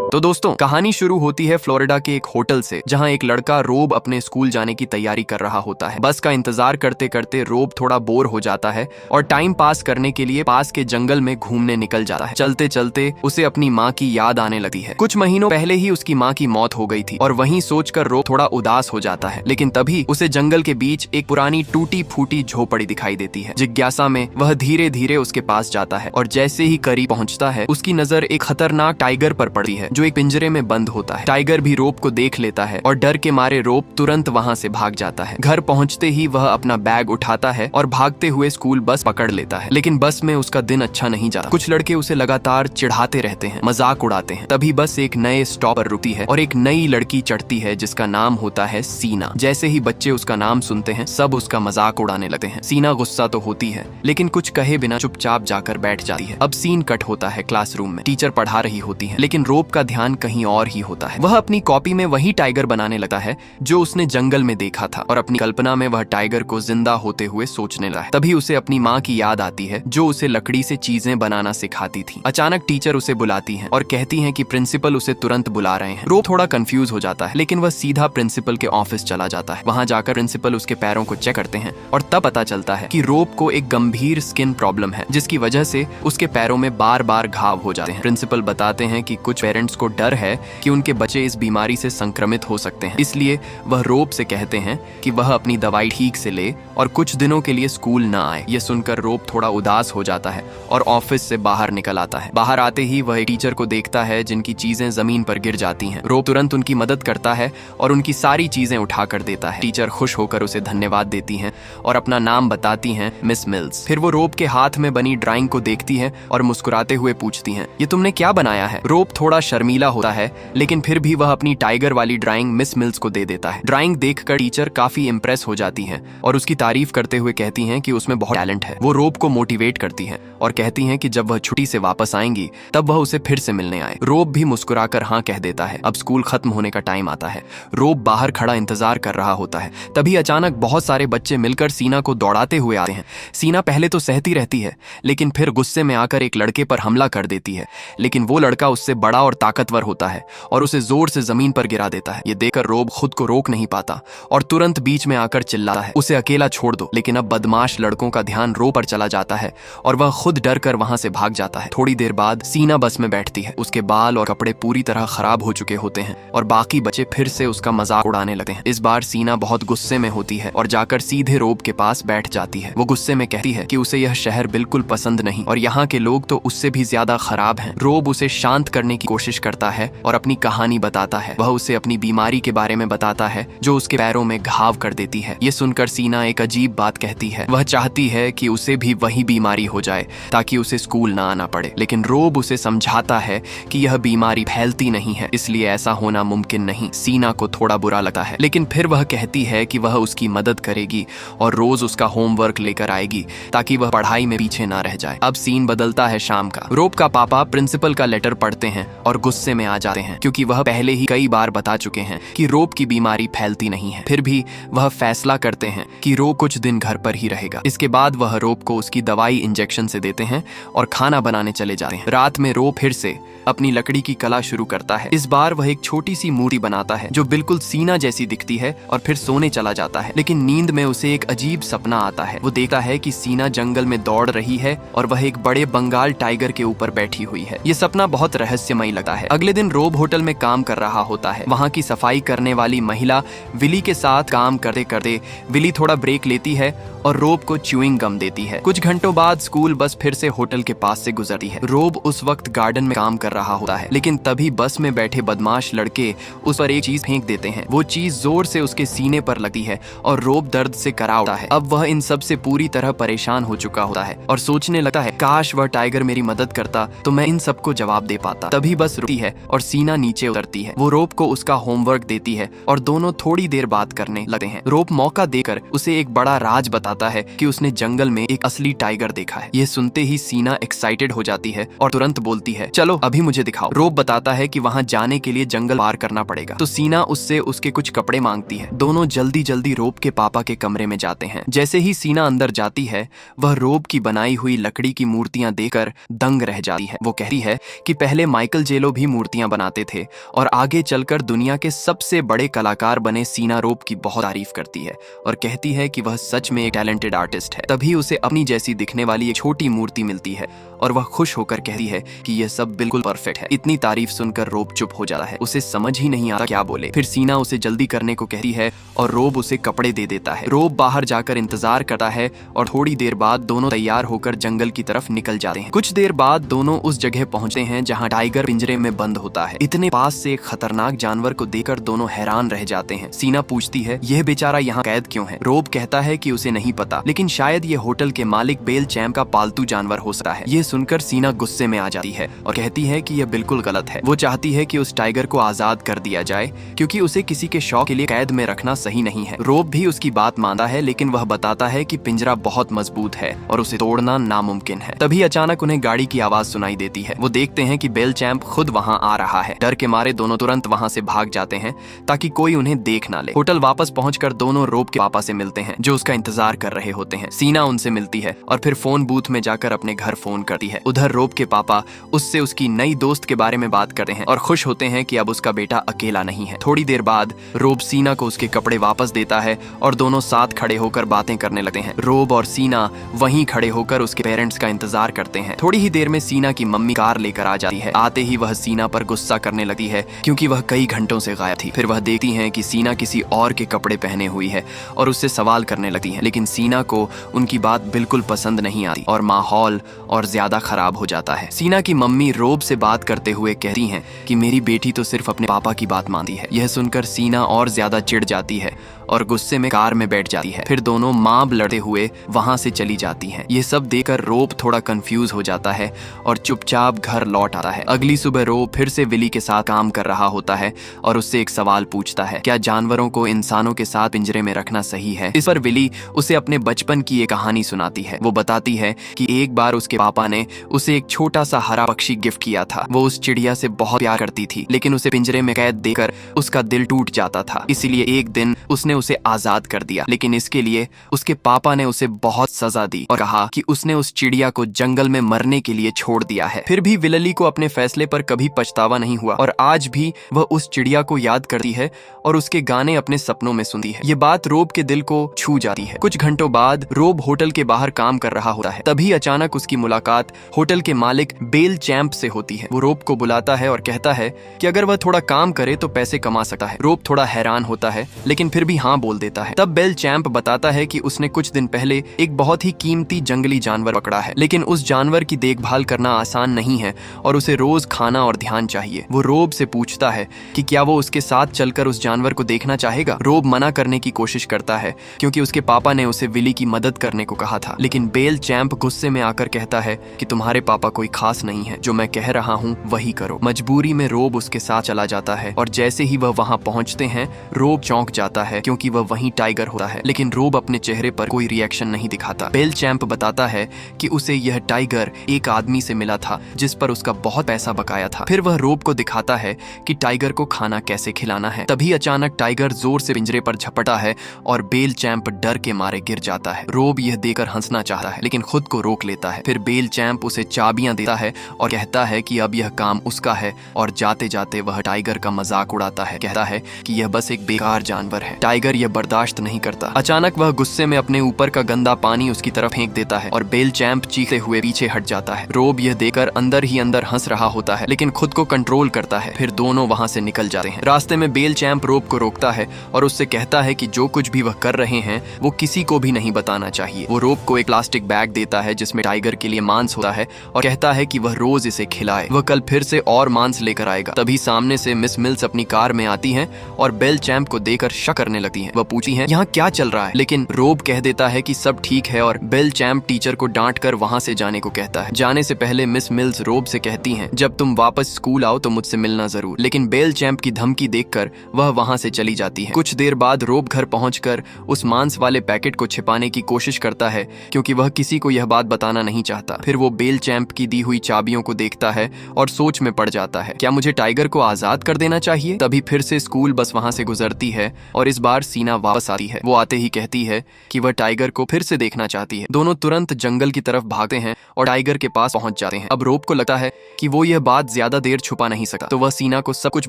तो दोस्तों, कहानी शुरू होती है फ्लोरिडा के एक होटल से, जहां एक लड़का रोब अपने स्कूल जाने की तैयारी कर रहा होता है। बस का इंतजार करते करते रोब थोड़ा बोर हो जाता है और टाइम पास करने के लिए पास के जंगल में घूमने निकल जाता है। चलते चलते उसे अपनी माँ की याद आने लगती है। कुछ महीनों पहले ही उसकी माँ की मौत हो गई थी और वहीं सोचकर रोब थोड़ा उदास हो जाता है। लेकिन तभी उसे जंगल के बीच एक पुरानी टूटी फूटी झोपड़ी दिखाई देती है। जिज्ञासा में वह धीरे धीरे उसके पास जाता है और जैसे ही करीब पहुंचता है, उसकी नजर एक खतरनाक टाइगर पर पड़ती है जो एक पिंजरे में बंद होता है। टाइगर भी रोब को देख लेता है और डर के मारे रोब तुरंत वहां से भाग जाता है। घर पहुंचते ही वह अपना बैग उठाता है और भागते हुए स्कूल बस पकड़ लेता है। लेकिन बस में उसका दिन अच्छा नहीं जाता। कुछ लड़के उसे लगातार चिढ़ाते रहते हैं, मजाक उड़ाते हैं। तभी बस एक नए स्टॉप पर रुकती है और एक नई लड़की चढ़ती है जिसका नाम होता है सीना। जैसे ही बच्चे उसका नाम सुनते हैं, सब उसका मजाक उड़ाने लगते हैं। सीना गुस्सा तो होती है, लेकिन कुछ कहे बिना चुपचाप जाकर बैठ जाती है। अब सीन कट होता है क्लासरूम में। टीचर पढ़ा रही होती है, लेकिन रोब का ध्यान कहीं और ही होता है। वह अपनी कॉपी में वही टाइगर बनाने लगता है जो उसने जंगल में देखा था और अपनी कल्पना में वह टाइगर को जिंदा होते हुए सोचने लगा है। तभी उसे अपनी माँ की याद आती है जो उसे लकड़ी से चीजें बनाना सिखाती थी। अचानक टीचर उसे बुलाती है और कहती है कि प्रिंसिपल उसे तुरंत बुला रहे हैं। रोब थोड़ा कंफ्यूज हो जाता है, लेकिन वह सीधा प्रिंसिपल के ऑफिस चला जाता है। वहां जाकर प्रिंसिपल उसके पैरों को चेक करते हैं और तब पता चलता है कि रोब को एक गंभीर स्किन प्रॉब्लम है, जिसकी वजह से उसके पैरों में बार बार घाव हो जाते हैं। प्रिंसिपल बताते हैं कि कुछ पेरेंट्स को डर है कि उनके बच्चे इस बीमारी से संक्रमित हो सकते हैं, इसलिए वह रोब से कहते हैं कि वह अपनी दवाई ठीक से ले और कुछ दिनों के लिए स्कूल न आए। यह सुनकर रोब थोड़ा उदास हो जाता है और ऑफिस से बाहर निकल आता है। बाहर आते ही वह एक टीचर को देखता है जिनकी चीजें जमीन पर गिर जाती हैं। रोब तुरंत उनकी मदद करता है और उनकी सारी चीजें उठा कर देता है। टीचर खुश होकर उसे धन्यवाद देती हैं और अपना नाम बताती हैं, मिस मिल्स। फिर वो रोब के हाथ में बनी ड्राइंग को देखती हैं और मुस्कुराते हुए पूछती हैं, ये तुमने क्या बनाया है? रोब थोड़ा शर्मीला होता है, लेकिन फिर भी वह अपनी टाइगर वाली ड्राइंग मिस मिल्स को दे देता है। ड्राइंग देखकर टीचर काफी इंप्रेस हो जाती हैं और उसकी तारीफ करते हुए कहती हैं कि उसमें बहुत टैलेंट है। वो रोब को मोटिवेट करती हैं और कहती हैं कि जब वह छुट्टी से वापस आएंगी तब वह उसे फिर से मिलने आए। रोब भी मुस्कुराकर हाँ कह देता है। अब स्कूल खत्म होने का टाइम आता है। रोब बाहर खड़ा इंतजार कर रहा होता है। तभी अचानक बहुत सारे बच्चे मिलकर सीना को दौड़ाते हुए आते हैं। सीना पहले तो सहती रहती है, लेकिन फिर गुस्से में आकर एक लड़के पर हमला कर देती है। लेकिन वो लड़का उससे बड़ा और ताकतवर होता है और उसे जोर से जमीन पर गिरा देता है। ये देखकर रोब खुद को रोक नहीं पाता और तुरंत बीच में आकर चिल्लाता है, उसे अकेला छोड़ दो। लेकिन अब बदमाश लड़कों का ध्यान रोब पर चला जाता है और वह खुद डर कर वहां से भाग जाता है। थोड़ी देर बाद सीना बस में बैठती है। उसके बाल और कपड़े पूरी तरह खराब हो चुके होते हैं और बाकी बच्चे फिर से उसका मजाक उड़ाने लगते हैं। इस बार सीना बहुत गुस्से में होती है और जाकर सीधे रोब के पास बैठ जाती है। वो गुस्से में कहती है कि उसे यह शहर बिल्कुल पसंद नहीं और यहाँ के लोग तो उससे भी ज्यादा खराब हैं। रोब उसे शांत करने की कोशिश करता है और अपनी कहानी बताता है। वह उसे अपनी बीमारी के बारे में बताता है जो उसके पैरों में घाव कर देती है। ये सुनकर सीना एक अजीब बात कहती है। वह चाहती है कि उसे भी वही बीमारी हो जाए ताकि उसे स्कूल ना आना पड़े। लेकिन रोब उसे समझाता है कि यह बीमारी फैलती नहीं है, इसलिए ऐसा होना मुमकिन नहीं। सीना को थोड़ा बुरा लगता है, लेकिन फिर वह कहती है कि वह उसकी मदद करेगी और रोज उसका होमवर्क लेकर आएगी ताकि वह पढ़ाई में पीछे ना रह जाए। अब सीन बदलता है शाम का। रोब का पापा प्रिंसिपल का लेटर पढ़ते हैं और गुस्से में आ जाते हैं, क्योंकि वह पहले ही कई बार बता चुके हैं कि रोब की बीमारी फैलती नहीं है। फिर भी वह फैसला करते हैं कि रोब कुछ दिन घर पर ही रहेगा। इसके बाद वह रोब को उसकी दवाई इंजेक्शन से देते हैं और खाना बनाने चले जाते हैं। रात में रोब फिर से अपनी लकड़ी की कला शुरू करता है। इस बार वह एक छोटी सी मूर्ति बनाता है जो बिल्कुल सीना जैसी दिखती है और फिर सोने चला जाता है। लेकिन नींद में उसे एक अजीब सपना आता है। वो देखता है कि सीना जंगल में दौड़ रही है और वह एक बड़े बंगाल टाइगर के ऊपर बैठी हुई है। ये सपना बहुत रहस्यमय लगता है। अगले दिन रोब होटल में काम कर रहा होता है। वहाँ की सफाई करने वाली महिला विली के साथ काम करते करते विली थोड़ा ब्रेक लेती है और रोब को च्यूइंग गम देती है। कुछ घंटों बाद स्कूल बस फिर से होटल के पास से गुजरती है। रोब उस वक्त गार्डन में काम कर रहा होता है, लेकिन तभी बस में बैठे बदमाश लड़के उस पर एक चीज फेंक देते हैं। वो चीज जोर से उसके सीने पर लगती है और रोब दर्द से करा उठता है। अब वह इन सब से पूरी तरह परेशान हो चुका होता है और सोचने लगता है, काश वह टाइगर मेरी मदद करता तो मैं इन सबको जवाब दे पाता। तभी बस रुकती है और सीना नीचे उतरती है। वो रोब को उसका होमवर्क देती है और दोनों थोड़ी देर बात करने लगते हैं। रोब मौका देकर उसे एक बड़ा राज बताता है कि उसने जंगल में एक असली टाइगर देखा है। यह सुनते ही सीना एक्साइटेड हो जाती है और तुरंत बोलती है, चलो अभी मुझे दिखाओ। रोब बताता है कि वहाँ जाने के लिए जंगल पार करना पड़ेगा, तो सीना उससे उसके कुछ कपड़े मांगती है। दोनों जल्दी जल्दी रोब के पापा के कमरे में जाते हैं। जैसे ही सीना अंदर जाती है, वह रोब की बनाई हुई लकड़ी की मूर्तियां देखकर दंग रह जाती है। वो कहती है कि पहले माइकल जेलो भी मूर्तियां बनाते थे और आगे चलकर दुनिया के सबसे बड़े कलाकार बने सीना रोब की बहुत तारीफ करती है और कहती है कि वह सच में एक टैलेंटेड आर्टिस्ट है। तभी उसे अपनी जैसी दिखने वाली एक छोटी मूर्ति मिलती है और वह खुश होकर कहती है कि यह सब बिल्कुल परफेक्ट है। इतनी तारीफ सुनकर रोब चुप हो जाता है, उसे समझ ही नहीं आता क्या बोले। फिर सीना उसे जल्दी करने को कहती है और रोब उसे कपड़े दे देता है। रोब बाहर जाकर इंतजार करता है और थोड़ी देर बाद दोनों तैयार होकर जंगल की तरफ निकल जाते हैं। कुछ देर बाद दोनों उस जगह पहुंचते हैं जहां टाइगर पिंजरे में बंद होता है। इतने पास से एक खतरनाक जानवर को देखकर दोनों हैरान रह जाते हैं। सीना पूछती है यह बेचारा यहाँ कैद क्यों है? रोब कहता है कि उसे नहीं पता, लेकिन शायद ये होटल के मालिक बेल चैम्प का पालतू जानवर हो सकता है। ये सुनकर सीना गुस्से में आ जाती है और कहती है कि यह बिल्कुल गलत है। वो चाहती है कि उस टाइगर को आजाद कर दिया जाए क्योंकि उसे किसी के शौक के लिए कैद में रखना सही नहीं है। रोब भी उसकी बात मानता है, लेकिन वह बताता है कि पिंजरा बहुत मजबूत है और उसे तोड़ना नामुमकिन है। तभी अचानक उन्हें गाड़ी की आवाज सुनाई देती है। वो देखते हैं कि बेल चैम्प खुद वहाँ आ रहा है। डर के मारे दोनों तुरंत वहाँ से भाग जाते हैं ताकि कोई उन्हें देख ना ले। होटल वापस पहुंचकर दोनों रोब के पापा से मिलते हैं जो उसका इंतजार कर रहे होते हैं। सीना उनसे मिलती है और फिर फोन बूथ में जाकर अपने घर फोन करती है। उधर रोब के पापा उससे उसकी नई दोस्त के बारे में बात करते हैं और खुश होते हैं कि अब उसका बेटा अकेला नहीं है। थोड़ी देर बाद रोब सीना को उसके कपड़े वापस देता है और दोनों साथ खड़े होकर बातें करने लगते हैं। रोब और सीना वहीं खड़े होकर उसके पेरेंट्स का इंतजार करते हैं। थोड़ी ही देर में सीना की मम्मी कार लेकर आ जाती है। आते ही वह सीना पर गुस्सा करने लगती है क्योंकि वह कई घंटों से गायब थी। फिर वह देखती है कि सीना किसी और के कपड़े पहने हुई है और उससे सवाल करने लगती है, लेकिन सीना को उनकी बात बिल्कुल पसंद नहीं आती और माहौल और ज्यादा खराब हो जाता है। सीना की मम्मी रोब से बात करते हुए कहती हैं कि मेरी बेटी तो सिर्फ अपने पापा की बात मानती है। यह सुनकर सीना और ज्यादा चिढ़ जाती है और गुस्से में कार में बैठ जाती है। फिर दोनों मां लड़ते हुए वहां से चली जाती हैं। ये सब देखकर रोब थोड़ा कंफ्यूज हो जाता है और चुपचाप घर लौट आता है। अगली सुबह रोब फिर से विली के साथ काम कर रहा होता है और उससे एक सवाल पूछता है, क्या जानवरों को इंसानों के साथ पिंजरे में रखना सही है? इस पर विली उसे अपने बचपन की एक कहानी सुनाती है। वो बताती है कि एक बार उसके पापा ने उसे एक छोटा सा हरा पक्षी गिफ्ट किया था। वो उस चिड़िया से बहुत प्यार करती थी, लेकिन उसे पिंजरे में कैद देकर उसका दिल टूट जाता था। इसीलिए एक दिन उसने उसे आजाद कर दिया, लेकिन इसके लिए उसके पापा ने उसे बहुत सजा दी और कहा कि उसने उस चिड़िया को जंगल में मरने के लिए छोड़ दिया है। फिर भी विलली को अपने फैसले पर कभी पछतावा नहीं हुआ और आज भी वह उस चिड़िया को याद करती है और उसके गाने अपने सपनों में सुनती है। ये बात रोब के दिल को छू जाती है। कुछ घंटों बाद रोब होटल के बाहर काम कर रहा होता है। तभी अचानक उसकी मुलाकात होटल के मालिक बेल चैम्प से होती है। वो रोब को बुलाता है और कहता है कि अगर वह थोड़ा काम करे तो पैसे कमा सकता है। रोब थोड़ा हैरान होता है, लेकिन फिर भी हाँ बोल देता है। तब बेल चैम्प बताता है कि उसने कुछ दिन पहले एक बहुत ही कीमती जंगली जानवर पकड़ा है, लेकिन उस जानवर की देखभाल करना आसान नहीं है और उसे रोज खाना और ध्यान चाहिए। वो रोब से पूछता है कि क्या वो उसके साथ चलकर उस जानवर को देखना चाहेगा। रोब मना करने की कोशिश करता है क्योंकि उसके पापा ने उसे विली की मदद करने को कहा था, लेकिन बेल चैम्प गुस्से में आकर कहता है कि तुम्हारे पापा कोई खास नहीं है, जो मैं कह रहा हूँ वही करो। मजबूरी में रोब उसके साथ चला जाता है और जैसे ही वह वहाँ पहुँचते हैं रोब चौंक जाता है क्योंकि वह वहीं टाइगर होता है, लेकिन रोब अपने चेहरे पर कोई रिएक्शन नहीं दिखाता। बेल चैम्प बताता है कि उसे यह टाइगर एक आदमी से मिला था जिस पर उसका बहुत पैसा बकाया था। फिर वह रोब को दिखाता है कि टाइगर को खाना कैसे खिलाना है। तभी अचानक टाइगर जोर से पिंजरे पर झपटा है और बेल चैम्प डर के मारे गिर जाता है। रोब यह देकर हंसना चाहता है, लेकिन खुद को रोक लेता है। फिर बेल चैम्प उसे चाबियां देता है और कहता है कि अब यह काम उसका है और जाते जाते वह टाइगर का मजाक उड़ाता है। कहता है कि यह बस एक बेकार जानवर है। टाइगर यह बर्दाश्त नहीं करता। अचानक वह गुस्से में अपने ऊपर का गंदा पानी उसकी तरफ फेंक देता है और बेल चैम्प चीखते हुए पीछे हट जाता है। रोब यह देखकर अंदर ही अंदर हंस रहा होता है, लेकिन खुद को कंट्रोल करता है। फिर दोनों वहां से निकल जाते हैं। रास्ते में बेल चैम्प रोब को रोकता है और उससे कहता है कि जो कुछ भी वह कर रहे हैं वो किसी को भी नहीं बताना चाहिए। वो रोब को एक प्लास्टिक बैग देता है जिसमें टाइगर के लिए मांस होता है और कहता है कि वह रोज इसे खिलाए। वह कल फिर से और मांस लेकर आएगा। तभी सामने से मिस मिल्स अपनी कार में आती हैं और बेल चैम्प को देखकर शक करने लगती हैं। वह पूछती हैं यहाँ क्या चल रहा है, लेकिन रोब कह देता है कि सब ठीक है और बेल चैम्प टीचर को डांट कर वहाँ से जाने को कहता है। जाने से पहले मिस मिल्स रोब से कहती हैं जब तुम वापस स्कूल आओ तो मुझसे मिलना जरूर, लेकिन बेल चैम्प की धमकी देखकर वह वहाँ से चली जाती है। कुछ देर बाद रोब घर पहुंचकर उस मांस वाले पैकेट को छिपाने की कोशिश करता है क्योंकि वह किसी को यह बात बताना नहीं चाहता। फिर वो बेल चैम्प की दी हुई चाबियों को देखता है और सोच में पड़ जाता है, क्या मुझे टाइगर को आजाद कर देना चाहिए? तभी फिर से स्कूल बस वहाँ से गुजरती है और इस बार बार सीना वापस आती है। वो आते ही कहती है कि वह टाइगर को फिर से देखना चाहती है। दोनों तुरंत जंगल की तरफ भागते हैं और टाइगर के पास पहुंच जाते हैं। अब रोब को लगता है कि वो यह बात ज्यादा देर छुपा नहीं सकता, तो वह सीना को सब कुछ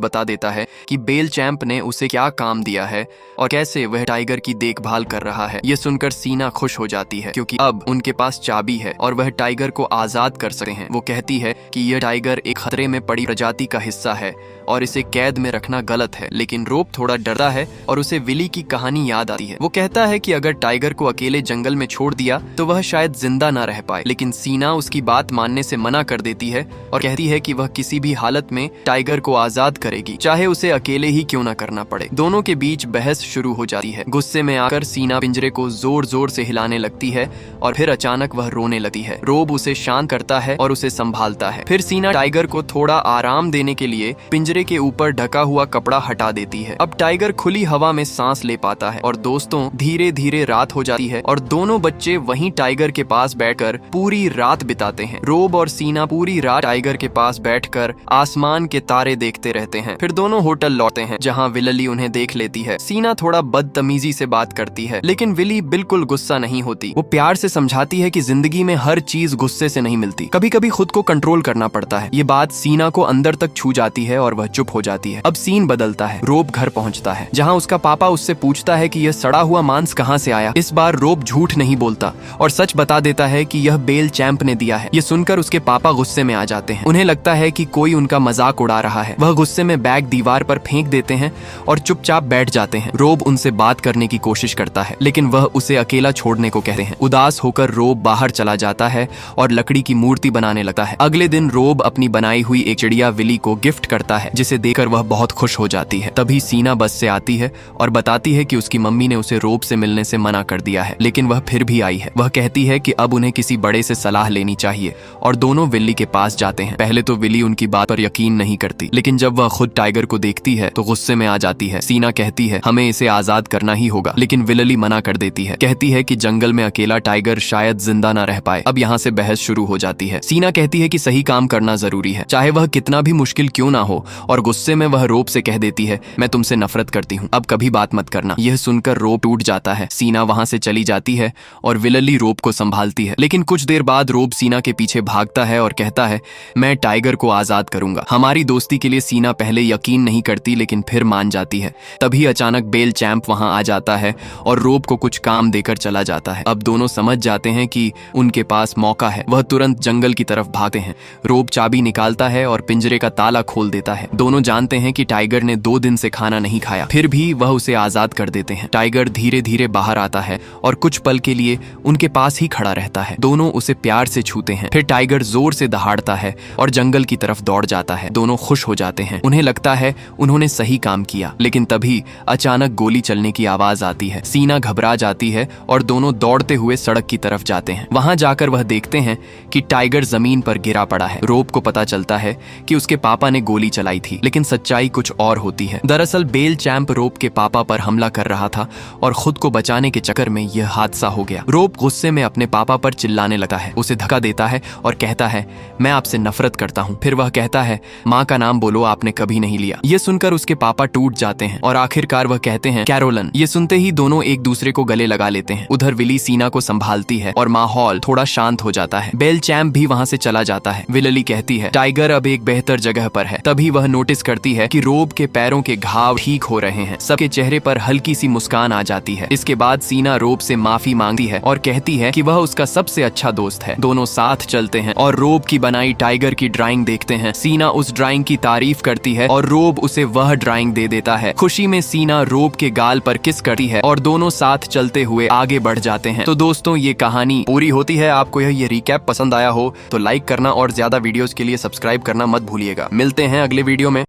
बता देता है कि बेल चैंप ने उसे क्या काम दिया है और कैसे वह टाइगर की देखभाल कर रहा है। ये सुनकर सीना खुश हो जाती है क्योंकि अब उनके पास चाबी है और वह टाइगर को आजाद कर सकते हैं। वो कहती है कि यह टाइगर एक खतरे में पड़ी प्रजाति का हिस्सा है और इसे कैद में रखना गलत है। लेकिन रोब थोड़ा डरता है और उसे विली की कहानी याद आती है। वो कहता है कि अगर टाइगर को अकेले जंगल में छोड़ दिया तो वह शायद जिंदा ना रह पाए, लेकिन सीना उसकी बात मानने से मना कर देती है और कहती है कि वह किसी भी हालत में टाइगर को आजाद करेगी, चाहे उसे अकेले ही क्यों ना करना पड़े। दोनों के बीच बहस शुरू हो जाती है। गुस्से में आकर सीना पिंजरे को जोर जोर से हिलाने लगती है और फिर अचानक वह रोने लगती है। रोब उसे शांत करता है और उसे संभालता है। फिर सीना टाइगर को थोड़ा आराम देने के लिए पिंजरे के ऊपर ढका हुआ कपड़ा हटा देती है। अब टाइगर खुली हवा में सांस ले पाता है और दोस्तों धीरे धीरे रात हो जाती है और दोनों बच्चे वहीं टाइगर के पास बैठकर पूरी रात बिताते हैं। रोब और सीना पूरी रात टाइगर के पास बैठकर आसमान के तारे देखते रहते हैं। फिर दोनों होटल लौटते हैं जहां विलली उन्हें देख लेती है। सीना थोड़ा बदतमीजी से बात करती है लेकिन विली बिल्कुल गुस्सा नहीं होती। वो प्यार से समझाती है कि जिंदगी में हर चीज गुस्से से नहीं मिलती, कभी कभी खुद को कंट्रोल करना पड़ता है। ये बात सीना को अंदर तक छू जाती है और वह चुप हो जाती है। अब सीन बदलता है। रोब घर पहुंचता है जहां उसका पापा उससे पूछता है कि यह सड़ा हुआ मांस कहां से आया। इस बार रोब झूठ नहीं बोलता और सच बता देता है कि यह बेल चैंप ने दिया है। ये सुनकर उसके पापा गुस्से में आ जाते हैं। उन्हें लगता है कि कोई उनका मजाक उड़ा रहा है। वह गुस्से में बैग दीवार पर फेंक देते हैं और चुपचाप बैठ जाते हैं। रोब उनसे बात करने की कोशिश करता है लेकिन वह उसे अकेला छोड़ने को कहते हैं। उदास होकर रोब बाहर चला जाता है और लकड़ी की मूर्ति बनाने लगता है। अगले दिन रोब अपनी बनाई हुई एक चिड़िया विली को गिफ्ट करता है जिसे देखकर वह बहुत खुश हो जाती है। तभी सीना बस से आती है और बताती है कि उसकी मम्मी ने उसे रोब से मिलने से मना कर दिया है, लेकिन वह फिर भी आई है। वह कहती है कि अब उन्हें किसी बड़े से सलाह लेनी चाहिए और दोनों विली के पास जाते हैं। पहले तो विली उनकी बात पर यकीन नहीं करती, लेकिन जब वह खुद टाइगर को देखती है तो गुस्से में आ जाती है। सीना कहती है हमें इसे आजाद करना ही होगा, लेकिन विलली मना कर देती है। कहती है कि जंगल में अकेला टाइगर शायद जिंदा ना रह पाए। अब यहाँ से बहस शुरू हो जाती है। सीना कहती है कि सही काम करना जरूरी है, चाहे वह कितना भी मुश्किल क्यों ना हो, और गुस्से में वह रोब से कह देती है मैं तुमसे नफरत करती हूँ, अब कभी बात मत करना। यह सुनकर रोब टूट जाता है। सीना वहां से चली जाती है और विलली रोब को संभालती है। लेकिन कुछ देर बाद रोब सीना के पीछे भागता है और कहता है मैं टाइगर को आजाद करूंगा। हमारी दोस्ती के लिए सीना पहले यकीन नहीं करती लेकिन फिर मान जाती है। तभी अचानक बेल चैंप वहां आ जाता है और रोब को कुछ काम देकर चला जाता है। अब दोनों समझ जाते हैं कि उनके पास मौका है। वह तुरंत जंगल की तरफ भागते हैं। रोब चाबी निकालता है और पिंजरे का ताला खोल देता है। दोनों जानते हैं कि टाइगर ने 2 दिन से खाना नहीं खाया, फिर भी वह उसे आजाद कर देते हैं। टाइगर धीरे धीरे बाहर आता है और कुछ पल के लिए उनके पास ही खड़ा रहता है। दोनों उसे प्यार से छूते हैं। फिर टाइगर जोर से दहाड़ता है और जंगल की तरफ दौड़ जाता है। दोनों खुश हो जाते हैं। उन्हें लगता है उन्होंने सही काम किया, लेकिन तभी अचानक गोली चलने की आवाज आती है। सीना घबरा जाती है और दोनों दौड़ते हुए सड़क की तरफ जाते हैं। वहां जाकर वह देखते हैं कि टाइगर जमीन पर गिरा पड़ा है। रोब को पता चलता है कि उसके पापा ने गोली चलाई थी, लेकिन सच्चाई कुछ और होती है। दरअसल बेल चैंप रोब के पापा पर हमला कर रहा था और खुद को बचाने के चक्कर में यह हादसा हो गया। रोब गुस्से में अपने पापा पर चिल्लाने लगता है, उसे धक्का देता है और कहता है मैं आपसे नफरत करता हूँ। फिर वह कहता है माँ का नाम बोलो, आपने कभी नहीं लिया। ये सुनकर उसके पापा टूट जाते हैं और आखिरकार वह कहते हैं कैरोलन। ये सुनते ही दोनों एक दूसरे को गले लगा लेते हैं। उधर विली सीना को संभालती है और माहौल थोड़ा शांत हो जाता है। बेल चैंप भी वहाँ से चला जाता है। विलली कहती है टाइगर अब एक बेहतर जगह पर है। तभी वह नोटिस करती है कि रोब के पैरों के घाव ठीक हो रहे हैं। सबके चेहरे पर हल्की सी मुस्कान आ जाती है। इसके बाद सीना रोब से माफी मांगती है और कहती है कि वह उसका सबसे अच्छा दोस्त है। दोनों साथ चलते हैं और रोब की बनाई टाइगर की ड्राइंग देखते हैं। सीना उस ड्राइंग की तारीफ करती है और रोब उसे वह ड्राइंग दे देता है। खुशी में सीना रोब के गाल पर किस करती है और दोनों साथ चलते हुए आगे बढ़ जाते हैं। तो दोस्तों ये कहानी पूरी होती है। आपको यह रिकैप पसंद आया हो तो लाइक करना और ज्यादा वीडियोस के लिए सब्सक्राइब करना मत भूलिएगा। मिलते हैं अगले वीडियो में।